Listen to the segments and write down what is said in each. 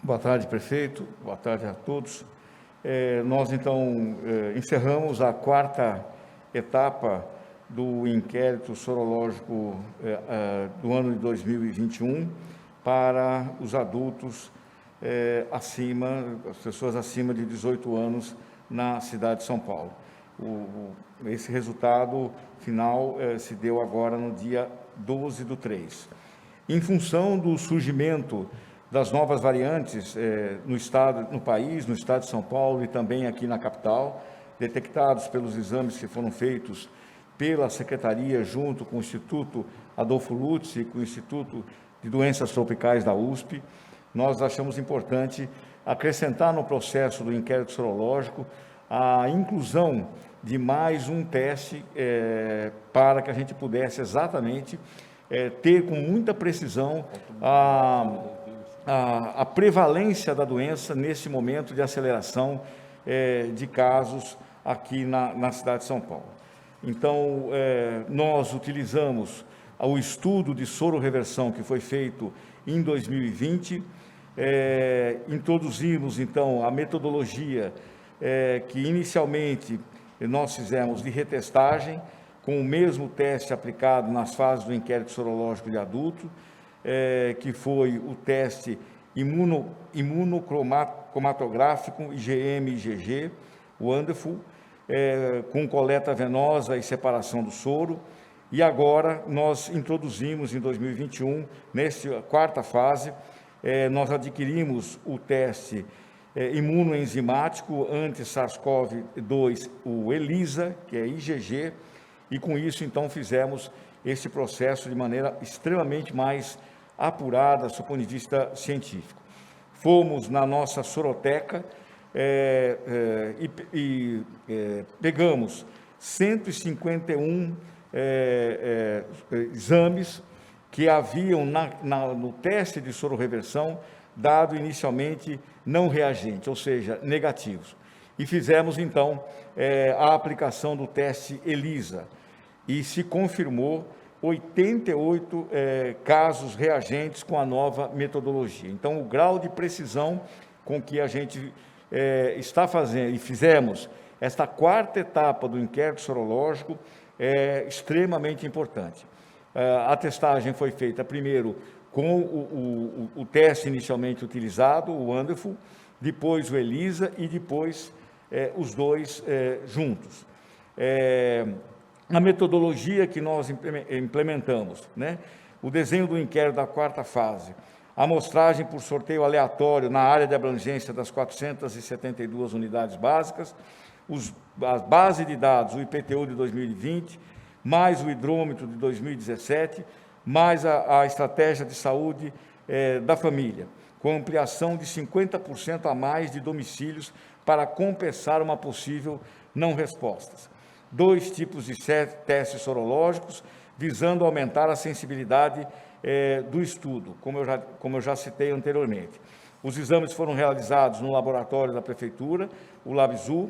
Boa tarde, prefeito. Boa tarde a todos. Nós, então, encerramos a quarta etapa do inquérito sorológico do ano de 2021 para os adultos as pessoas acima de 18 anos na cidade de São Paulo. Esse resultado final se deu agora no dia 12/3. Em função do surgimento das novas variantes no país, no estado de São Paulo e também aqui na capital, detectados pelos exames que foram feitos pela Secretaria, junto com o Instituto Adolfo Lutz e com o Instituto de Doenças Tropicais da USP, nós achamos importante acrescentar no processo do inquérito sorológico a inclusão de mais um teste para que a gente pudesse exatamente ter com muita precisão a prevalência da doença nesse momento de aceleração de casos aqui na cidade de São Paulo. Então, nós utilizamos o estudo de sororeversão que foi feito em 2020, introduzimos, então, a metodologia que inicialmente nós fizemos de retestagem, com o mesmo teste aplicado nas fases do inquérito sorológico de adulto, que foi o teste imunocromatográfico IgM-IgG, o Wonderful, com coleta venosa e separação do soro. E agora nós introduzimos em 2021, nessa quarta fase, nós adquirimos o teste imunoenzimático anti-SARS-CoV-2, o ELISA, que é IgG, e com isso, então, fizemos esse processo de maneira extremamente mais apurada, do ponto de vista científico. Fomos na nossa soroteca pegamos 151 exames que haviam no teste de sororeversão dado inicialmente não reagente, ou seja, negativos. E fizemos, então, a aplicação do teste ELISA, e se confirmou 88 casos reagentes com a nova metodologia. Então, o grau de precisão com que a gente está fazendo, e fizemos esta quarta etapa do inquérito sorológico, é extremamente importante. A testagem foi feita primeiro com o teste inicialmente utilizado, o Wonderful, depois o ELISA e depois os dois juntos. A metodologia que nós implementamos, o desenho do inquérito da quarta fase, a amostragem por sorteio aleatório na área de abrangência das 472 unidades básicas, a base de dados, o IPTU de 2020, mais o hidrômetro de 2017, mais a estratégia de saúde da família, com ampliação de 50% a mais de domicílios para compensar uma possível não respostas. 2 tipos de testes sorológicos, visando aumentar a sensibilidade do estudo, como eu já citei anteriormente. Os exames foram realizados no laboratório da Prefeitura, o LabZoo,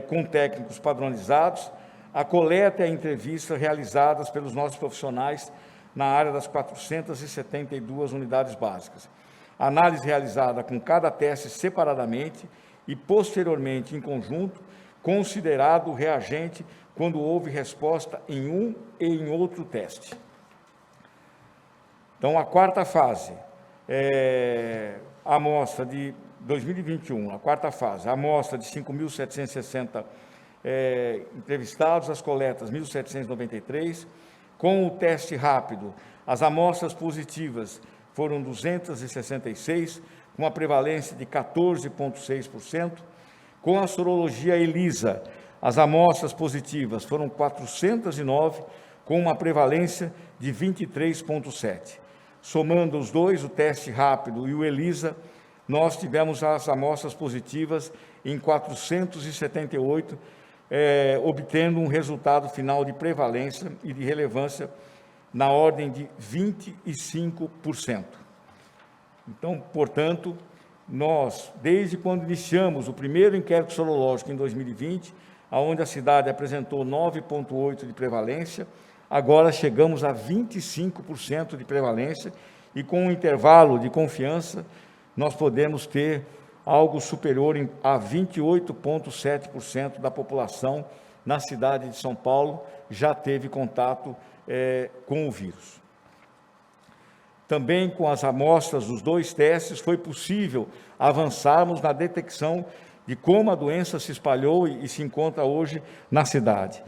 com técnicos padronizados, a coleta e a entrevista realizadas pelos nossos profissionais na área das 472 unidades básicas. Análise realizada com cada teste separadamente e, posteriormente, em conjunto, considerado o reagente quando houve resposta em um e em outro teste. Então, a quarta fase, a amostra de 2021, a quarta fase, a amostra de 5.760 entrevistados, as coletas 1.793, com o teste rápido, as amostras positivas foram 266, com uma prevalência de 14,6%, com a sorologia ELISA, as amostras positivas foram 409, com uma prevalência de 23,7%. Somando os dois, o teste rápido e o ELISA, nós tivemos as amostras positivas em 478, obtendo um resultado final de prevalência e de relevância na ordem de 25%. Então, portanto, nós, desde quando iniciamos o primeiro inquérito sorológico em 2020, onde a cidade apresentou 9,8% de prevalência, agora chegamos a 25% de prevalência e com um intervalo de confiança nós podemos ter algo superior a 28,7% da população na cidade de São Paulo já teve contato com o vírus. Também com as amostras dos 2 testes, foi possível avançarmos na detecção de como a doença se espalhou e se encontra hoje na cidade.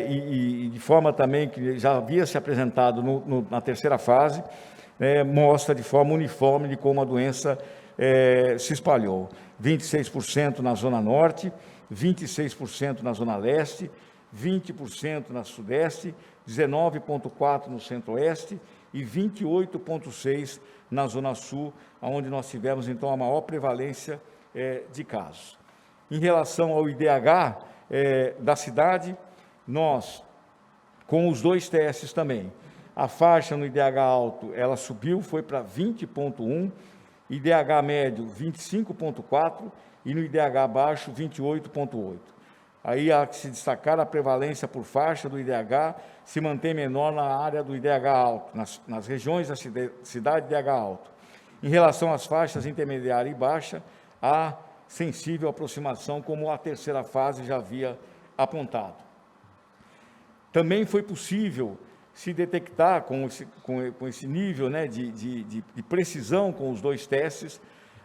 E de forma também que já havia se apresentado na terceira fase, mostra de forma uniforme de como a doença se espalhou. 26% na Zona Norte, 26% na Zona Leste, 20% na Sudeste, 19,4% no Centro-Oeste e 28,6% na Zona Sul, onde nós tivemos, então, a maior prevalência de casos. Em relação ao IDH da cidade, nós, com os 2 testes também, a faixa no IDH alto, ela subiu, foi para 20,1%, IDH médio 25,4% e no IDH baixo 28,8%. Aí há que se destacar a prevalência por faixa do IDH se mantém menor na área do IDH alto, nas regiões da cidade de IDH alto. Em relação às faixas intermediária e baixa, há sensível aproximação, como a terceira fase já havia apontado. Também foi possível se detectar com esse nível, né, de precisão com os 2 testes,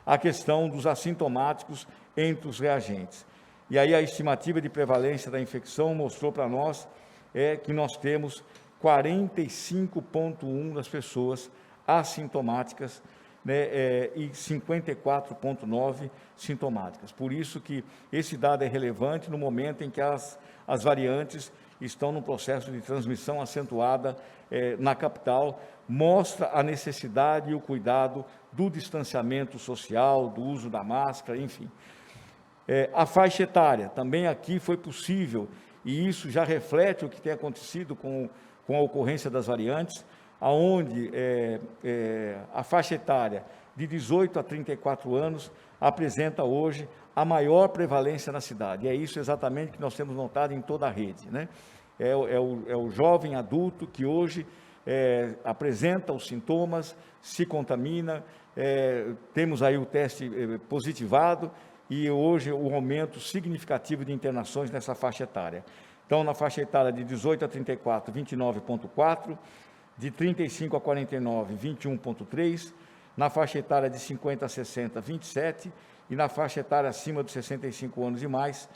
a questão dos assintomáticos entre os reagentes. E aí a estimativa de prevalência da infecção mostrou para nós que nós temos 45,1% das pessoas assintomáticas, né, e 54,9% sintomáticas. Por isso que esse dado é relevante no momento em que as variantes estão num processo de transmissão acentuada na capital, mostra a necessidade e o cuidado do distanciamento social, do uso da máscara, enfim. A faixa etária, também aqui foi possível, e isso já reflete o que tem acontecido com a ocorrência das variantes, aonde a faixa etária de 18 a 34 anos apresenta hoje a maior prevalência na cidade. E é isso exatamente que nós temos notado em toda a rede, né? É o jovem adulto que hoje apresenta os sintomas, se contamina, temos aí o teste positivado e hoje o aumento significativo de internações nessa faixa etária. Então, na faixa etária de 18 a 34, 29,4%, de 35 a 49, 21,3%, na faixa etária de 50 a 60, 27%, e na faixa etária acima dos 65 anos e mais,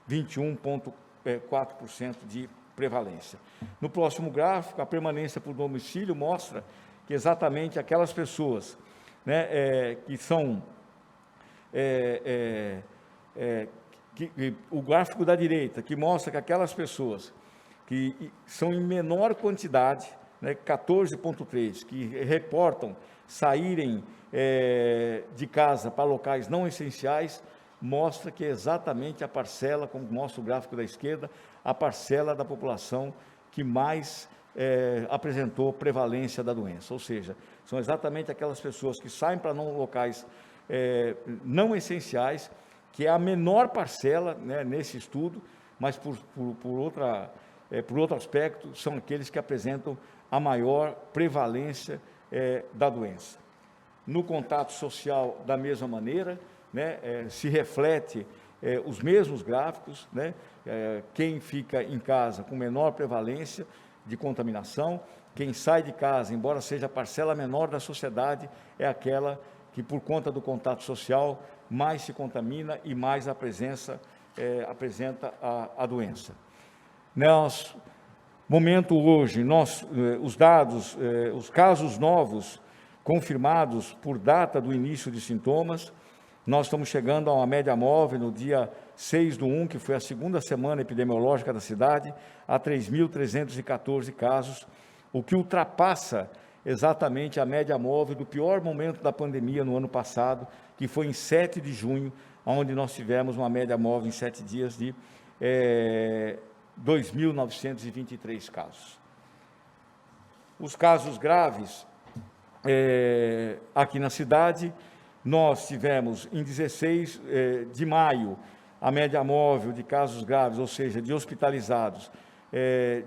21,4% de prevalência. No próximo gráfico, a permanência por domicílio mostra que exatamente aquelas pessoas, né, que são... o gráfico da direita, que mostra que aquelas pessoas que são em menor quantidade, né, 14,3%, que reportam saírem de casa para locais não essenciais, mostra que é exatamente a parcela, como mostra o gráfico da esquerda, a parcela da população que mais apresentou prevalência da doença, ou seja, são exatamente aquelas pessoas que saem para locais não essenciais, que é a menor parcela, né, nesse estudo, mas por outro aspecto, são aqueles que apresentam a maior prevalência da doença. No contato social, da mesma maneira, né, se reflete os mesmos gráficos, né, quem fica em casa com menor prevalência de contaminação, quem sai de casa, embora seja a parcela menor da sociedade, é aquela que, por conta do contato social, mais se contamina e mais apresenta a doença. Momento hoje, os dados, os casos novos confirmados por data do início de sintomas, nós estamos chegando a uma média móvel no dia 6/1, que foi a segunda semana epidemiológica da cidade, a 3.314 casos, o que ultrapassa exatamente a média móvel do pior momento da pandemia no ano passado, que foi em 7 de junho, onde nós tivemos uma média móvel em 7 dias de 2.923 casos. Os casos graves, aqui na cidade, nós tivemos em 16 de maio, a média móvel de casos graves, ou seja, de hospitalizados,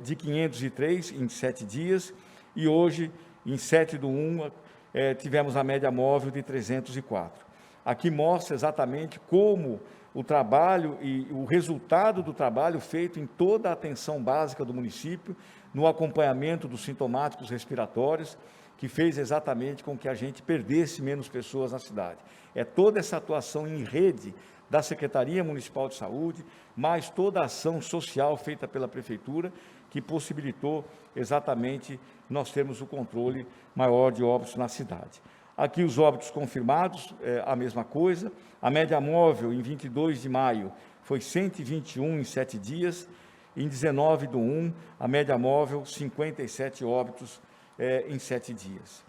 de 503 em 7 dias, e hoje, em 7/1, tivemos a média móvel de 304. Aqui mostra exatamente como o trabalho e o resultado do trabalho feito em toda a atenção básica do município, no acompanhamento dos sintomáticos respiratórios, que fez exatamente com que a gente perdesse menos pessoas na cidade. É toda essa atuação em rede da Secretaria Municipal de Saúde, mais toda a ação social feita pela Prefeitura, que possibilitou exatamente nós termos o controle maior de óbitos na cidade. Aqui os óbitos confirmados, a mesma coisa. A média móvel em 22 de maio foi 121 em 7 dias. Em 19/1, a média móvel, 57 óbitos em 7 dias.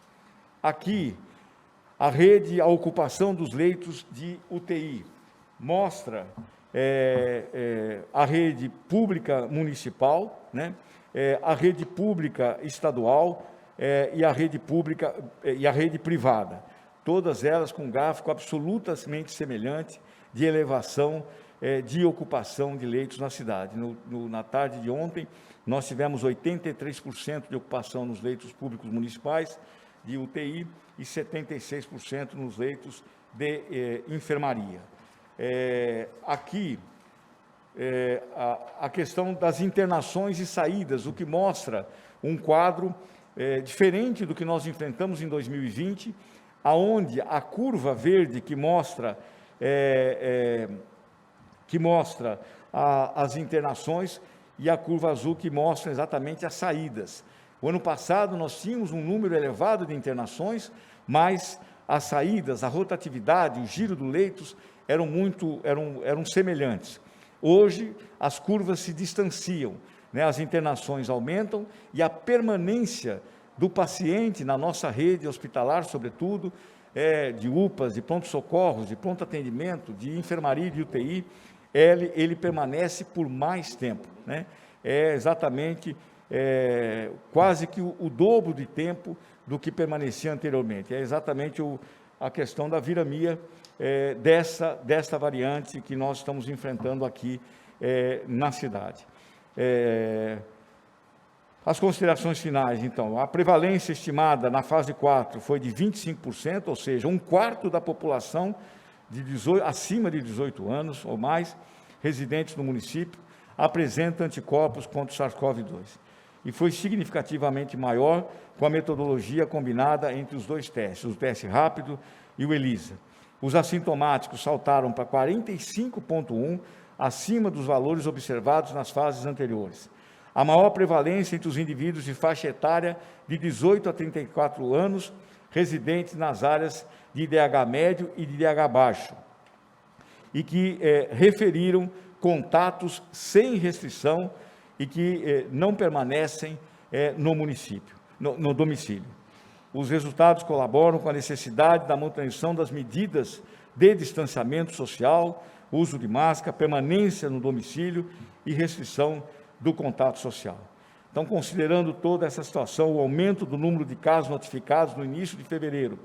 Aqui, a ocupação dos leitos de UTI. Mostra a rede pública municipal, né? A rede pública estadual, e a rede pública e a rede privada, todas elas com gráfico absolutamente semelhante de elevação de ocupação de leitos na cidade. Na tarde de ontem, nós tivemos 83% de ocupação nos leitos públicos municipais de UTI e 76% nos leitos de enfermaria. Aqui, a questão das internações e saídas, o que mostra um quadro diferente do que nós enfrentamos em 2020, aonde a curva verde que mostra as internações e a curva azul que mostra exatamente as saídas. O ano passado nós tínhamos um número elevado de internações, mas as saídas, a rotatividade, o giro dos leitos eram semelhantes. Hoje as curvas se distanciam, né? As internações aumentam e a permanência do paciente na nossa rede hospitalar, sobretudo, de UPAs, de pronto-socorros, de pronto atendimento, de enfermaria e de UTI, ele permanece por mais tempo, né? É exatamente quase que o dobro de tempo do que permanecia anteriormente. É exatamente a questão da viramia dessa variante que nós estamos enfrentando aqui na cidade. As considerações finais, então, a prevalência estimada na fase 4 foi de 25%, ou seja, 1/4 da população acima de 18 anos ou mais, residentes no município, apresenta anticorpos contra o SARS-CoV-2. E foi significativamente maior com a metodologia combinada entre os dois testes, o teste rápido e o ELISA. Os assintomáticos saltaram para 45,1%, acima dos valores observados nas fases anteriores. A maior prevalência entre os indivíduos de faixa etária de 18 a 34 anos, residentes nas áreas de IDH médio e de IDH baixo, e que referiram contatos sem restrição e que não permanecem no município, no domicílio. Os resultados colaboram com a necessidade da manutenção das medidas de distanciamento social, uso de máscara, permanência no domicílio e restrição do contato social. Então, considerando toda essa situação, o aumento do número de casos notificados no início de fevereiro,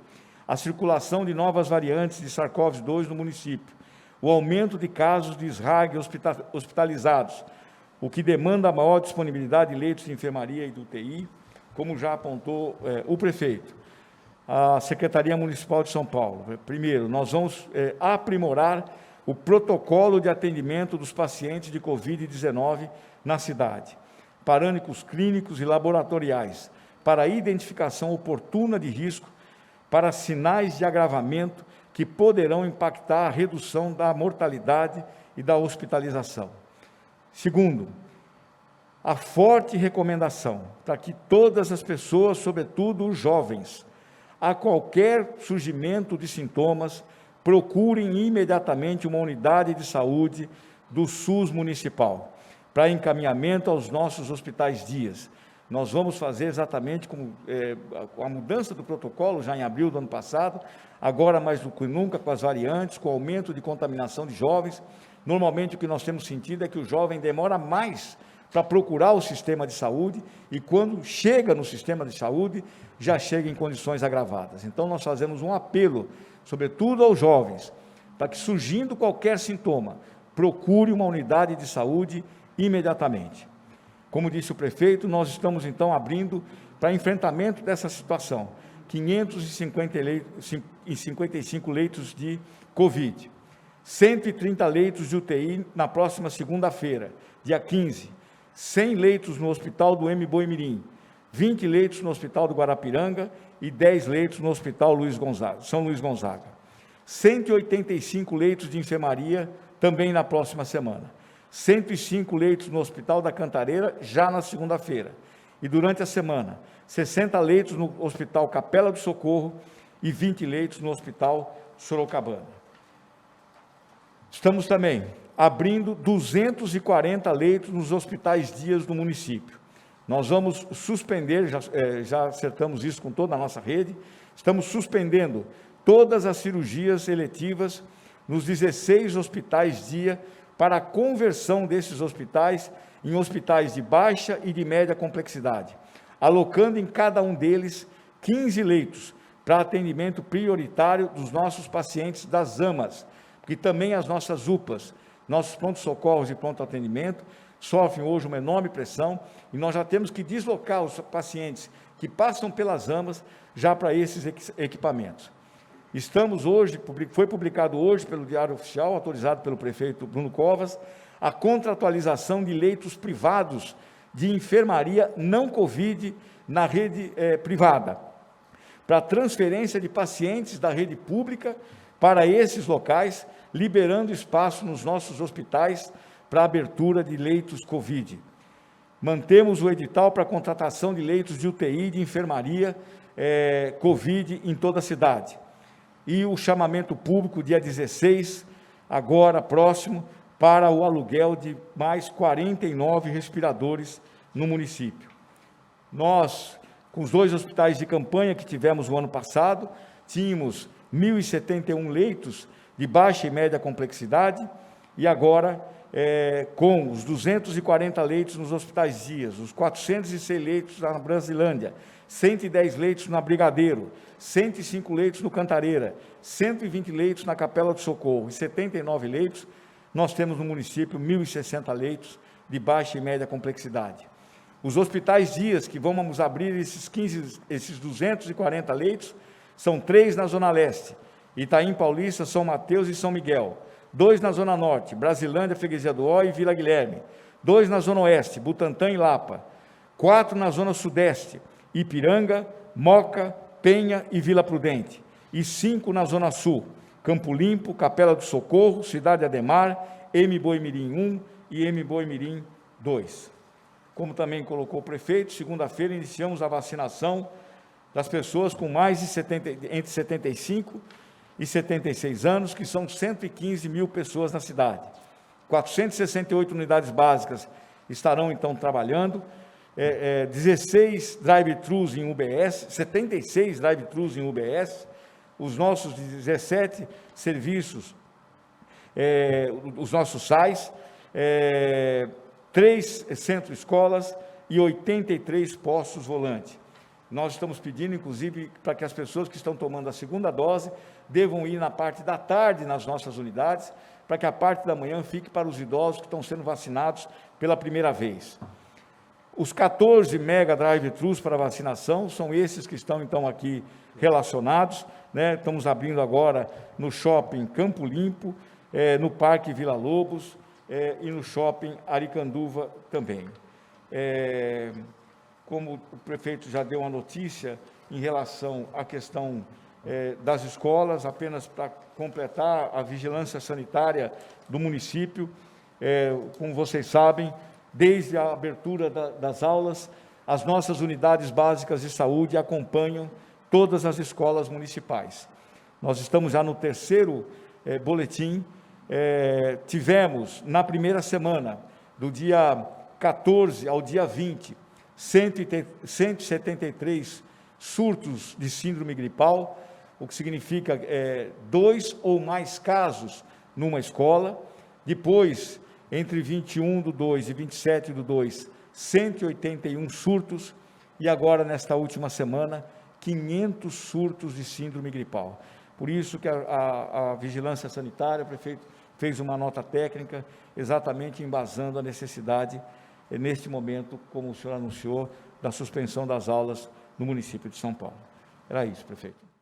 a circulação de novas variantes de SARS-CoV-2 no município, o aumento de casos de SRAG hospitalizados, o que demanda a maior disponibilidade de leitos de enfermaria e de UTI, como já apontou o prefeito, a Secretaria Municipal de São Paulo. Primeiro, nós vamos aprimorar o protocolo de atendimento dos pacientes de Covid-19 na cidade, parâmetros clínicos e laboratoriais, para a identificação oportuna de risco, para sinais de agravamento que poderão impactar a redução da mortalidade e da hospitalização. Segundo, a forte recomendação para que todas as pessoas, sobretudo os jovens, a qualquer surgimento de sintomas, procurem imediatamente uma unidade de saúde do SUS municipal, para encaminhamento aos nossos hospitais dias. Nós vamos fazer exatamente como a mudança do protocolo, já em abril do ano passado, agora mais do que nunca com as variantes, com o aumento de contaminação de jovens. Normalmente o que nós temos sentido é que o jovem demora mais para procurar o sistema de saúde e quando chega no sistema de saúde, já chega em condições agravadas. Então nós fazemos um apelo, sobretudo aos jovens, para que surgindo qualquer sintoma, procure uma unidade de saúde imediatamente. Como disse o prefeito, nós estamos então abrindo para enfrentamento dessa situação, 555 leitos de Covid, 130 leitos de UTI na próxima segunda-feira, dia 15, 100 leitos no Hospital do Mboimirim, 20 leitos no Hospital do Guarapiranga e 10 leitos no Hospital São Luís Gonzaga. 185 leitos de enfermaria também na próxima semana. 105 leitos no Hospital da Cantareira, já na segunda-feira. E durante a semana, 60 leitos no Hospital Capela do Socorro e 20 leitos no Hospital Sorocabana. Estamos também abrindo 240 leitos nos hospitais dias do município. Nós vamos suspender, já acertamos isso com toda a nossa rede, estamos suspendendo todas as cirurgias eletivas nos 16 hospitais dia para a conversão desses hospitais em hospitais de baixa e de média complexidade, alocando em cada um deles 15 leitos para atendimento prioritário dos nossos pacientes das AMAs, porque também as nossas UPAs, nossos pronto-socorros e pronto-atendimento, sofrem hoje uma enorme pressão e nós já temos que deslocar os pacientes que passam pelas AMAs já para esses equipamentos. Estamos hoje, foi publicado hoje pelo Diário Oficial, autorizado pelo prefeito Bruno Covas, a contratualização de leitos privados de enfermaria não Covid na rede privada, para transferência de pacientes da rede pública para esses locais, liberando espaço nos nossos hospitais para abertura de leitos Covid. Mantemos o edital para contratação de leitos de UTI de enfermaria Covid em toda a cidade. E o chamamento público, dia 16, agora próximo, para o aluguel de mais 49 respiradores no município. Nós, com os 2 hospitais de campanha que tivemos no ano passado, tínhamos 1.071 leitos de baixa e média complexidade, e agora, com os 240 leitos nos hospitais dias, os 406 leitos na Brasilândia, 110 leitos na Brigadeiro, 105 leitos no Cantareira, 120 leitos na Capela do Socorro e 79 leitos, nós temos no município 1.060 leitos de baixa e média complexidade. Os hospitais dias que vamos abrir esses 240 leitos, são 3 na Zona Leste, Itaim Paulista, São Mateus e São Miguel, 2 na Zona Norte, Brasilândia, Freguesia do Ó e Vila Guilherme, 2 na Zona Oeste, Butantã e Lapa, 4 na Zona Sudeste, Ipiranga, Moca, Penha e Vila Prudente, e 5 na Zona Sul, Campo Limpo, Capela do Socorro, Cidade Ademar, Mboimirim 1 e Mboimirim 2. Como também colocou o prefeito, segunda-feira iniciamos a vacinação das pessoas com mais de entre 75 e 76 anos, que são 115 mil pessoas na cidade. 468 unidades básicas estarão, então, trabalhando, 16 drive-thrus em UBS, 76 drive-thrus em UBS, os nossos 17 serviços, os nossos SAIs, 3 centro-escolas e 83 postos volante. Nós estamos pedindo, inclusive, para que as pessoas que estão tomando a segunda dose devam ir na parte da tarde nas nossas unidades, para que a parte da manhã fique para os idosos que estão sendo vacinados pela primeira vez. Os 14 mega drive-thrus para vacinação são esses que estão, então, aqui relacionados, né? Estamos abrindo agora no shopping Campo Limpo, no Parque Vila Lobos e no shopping Aricanduva também. Como o prefeito já deu uma notícia em relação à questão das escolas, apenas para completar a vigilância sanitária do município, como vocês sabem, desde a abertura das aulas, as nossas unidades básicas de saúde acompanham todas as escolas municipais. Nós estamos já no 3º boletim, tivemos na primeira semana, do dia 14 ao dia 20, 173 surtos de síndrome gripal, o que significa 2 ou mais casos numa escola. Depois, entre 21/2 e 27/2, 181 surtos, e agora, nesta última semana, 500 surtos de síndrome gripal. Por isso que a Vigilância Sanitária, o prefeito fez uma nota técnica, exatamente embasando a necessidade, neste momento, como o senhor anunciou, da suspensão das aulas no município de São Paulo. Era isso, prefeito.